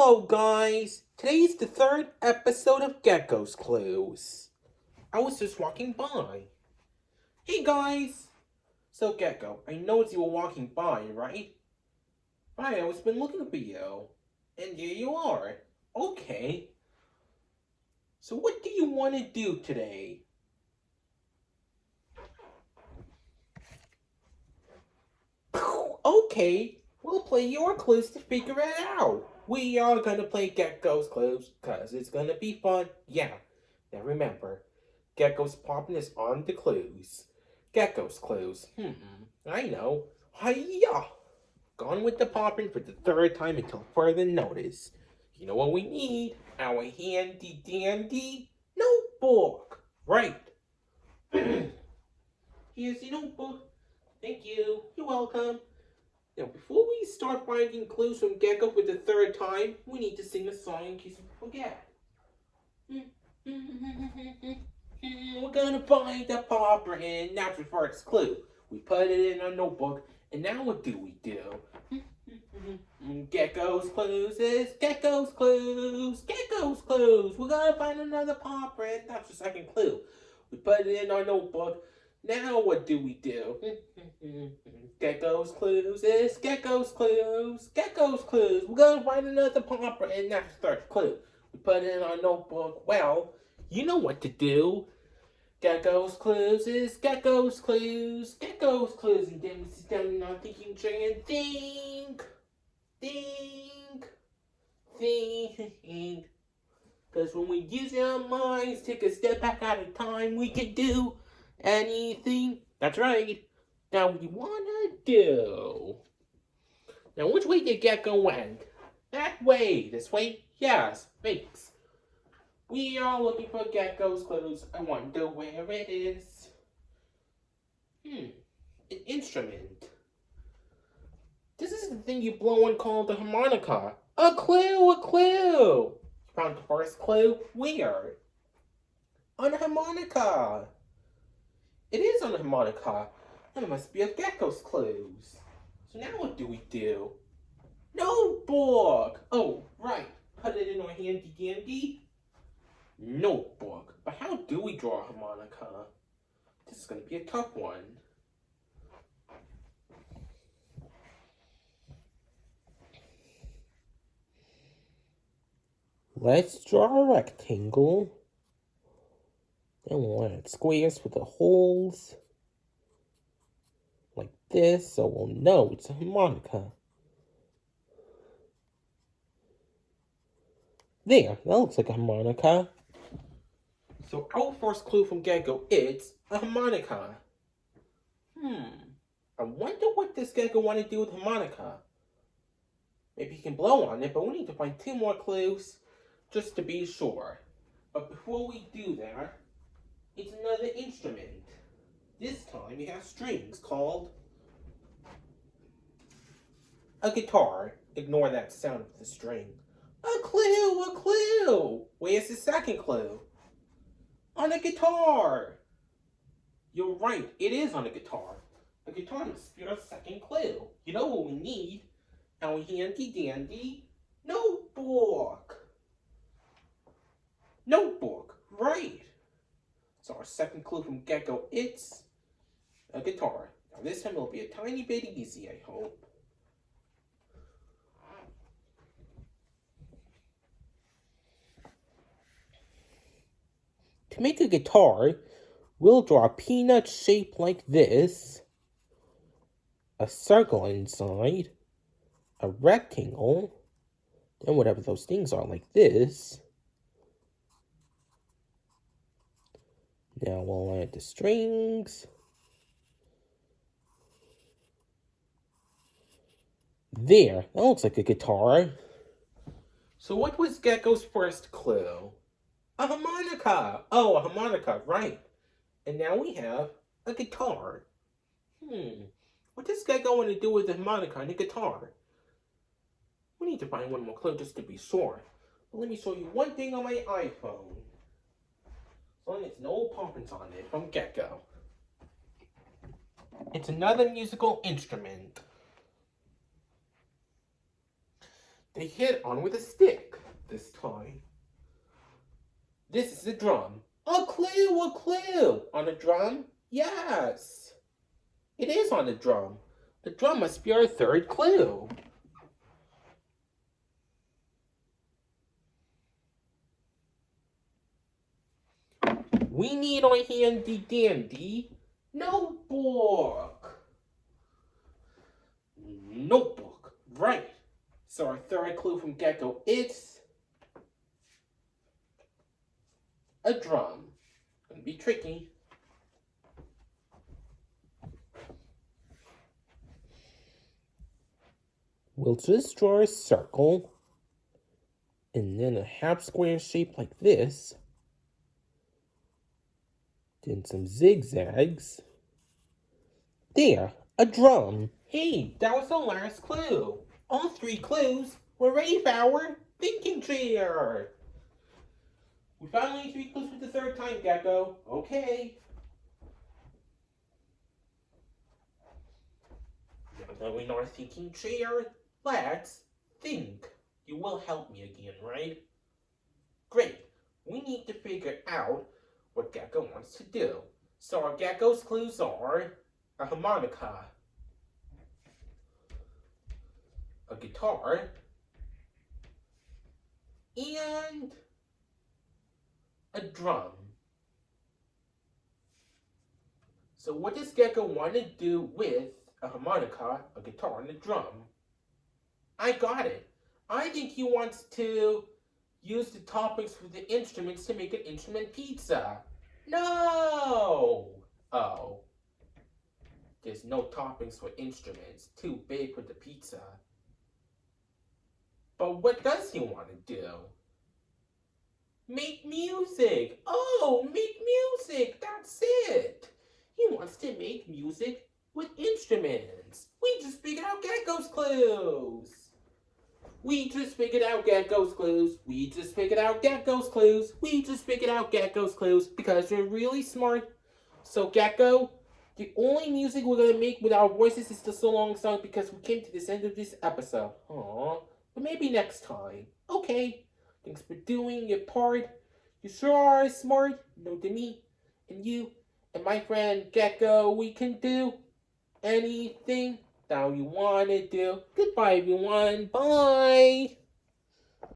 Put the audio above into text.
Hello, guys. Today's the third episode of Gekko's Clues. I was just walking by. Hey, guys. So, Gekko, I noticed you were walking by, right? Right, I was been looking for you. And here you are. Okay. So, what do you want to do today? Okay, we'll play your clues to figure it out. We are gonna play Gekko's Clues, cause it's gonna be fun. Yeah. Now remember, Gekko's popping is on the clues. Gekko's Clues. I know. Hiya! Gone with the popping for the third time until further notice. You know what we need? Our handy dandy notebook. Right. Here's your notebook. Thank you. You're welcome. Now, before we start finding clues from Gekko for the third time, we need to sing a song in case we forget. We're gonna find the popper, and that's the first clue. We put it in our notebook, and now what do we do? Gekko's Clues is Gekko's Clues. Gekko's Clues. We're gonna find another popper, and that's the second clue. We put it in our notebook. Now what do we do? Gekko's Clues is Gekko's Clues. Gekko's Clues. We're gonna find another popper, and that's the third clue. We put it in our notebook. Well, you know what to do. Gekko's Clues is Gekko's Clues. Gekko's Clues. And then we sit down in our thinking chair and think. Because when we use our minds, take a step back at a time, we can do anything. That's right. Now we wanna do. Now which way did Gekko went? That way. This way? Yes. Thanks. We are looking for Gekko's Clues. I wonder where it is. An instrument. This is the thing you blow on called a harmonica. A clue, a clue. Found the first clue. Where? On a harmonica. It is on a harmonica. That must be a Gekko's Clues. So now what do we do? Notebook. Oh, right. Put it in our handy dandy notebook. But how do we draw a harmonica? This is going to be a tough one. Let's draw a rectangle. Then we'll add squares with the holes. Like this, so we'll know it's a harmonica. There, that looks like a harmonica. So our first clue from Gekko is a harmonica. I wonder what this Gekko want to do with harmonica. Maybe he can blow on it, but we need to find 2 more clues just to be sure. But before we do that, it's another instrument. This time it has strings called a guitar. Ignore that sound of the string. A clue, a clue. Where's the second clue? On a guitar. You're right, it is on a guitar. A guitar must be our second clue. You know what we need? Our handy dandy notebook. Notebook, right. So our second clue from Gekko, it's a guitar. Now this time it'll be a tiny bit easy, I hope. To make a guitar, we'll draw a peanut shape like this, a circle inside, a rectangle, then whatever those things are like this. Now we'll add the strings. There, that looks like a guitar. So what was Gekko's first clue? A harmonica. Oh, a harmonica, right. And now we have a guitar. What does Gekko want to do with the harmonica and the guitar? We need to find one more clue just to be sure. But let me show you one thing on my iPhone. As long as no poppins on it from Gekko. It's another musical instrument. They hit on with a stick this time. This is the drum. A clue, a clue. On the drum? Yes. It is on the drum. The drum must be our third clue. We need our handy dandy notebook. Notebook, right. So our third clue from Gekko is a drum. Gonna be tricky. We'll just draw a circle and then a half square shape like this. Then some zigzags. There, a drum. Hey, that was the last clue. All 3 clues were ready for our thinking chair. We found only 3 clues for the third time, Gekko. Okay. Now that we know our thinking chair, let's think. You will help me again, right? Great. We need to figure out what Gekko wants to do. So our Gekko's clues are a harmonica, a guitar, and a drum. So what does Gekko want to do with a harmonica, a guitar, and a drum? I got it. I think he wants to use the toppings for the instruments to make an instrument pizza. No! Oh. There's no toppings for instruments. Too big for the pizza. But what does he want to do? Make music. Oh, make music. That's it. He wants to make music with instruments. We just figured out Gekko's clues. We just figured out Gekko's clues. We just figured out Gekko's clues. We just figured out Gekko's clues because we're really smart. So Gekko, the only music we're going to make with our voices is the so long song because we came to this end of this episode. Aww. But maybe next time. Okay. Thanks for doing your part. You sure are smart. You know, to me and you and my friend Gekko, we can do anything that you want to do. Goodbye, everyone. Bye.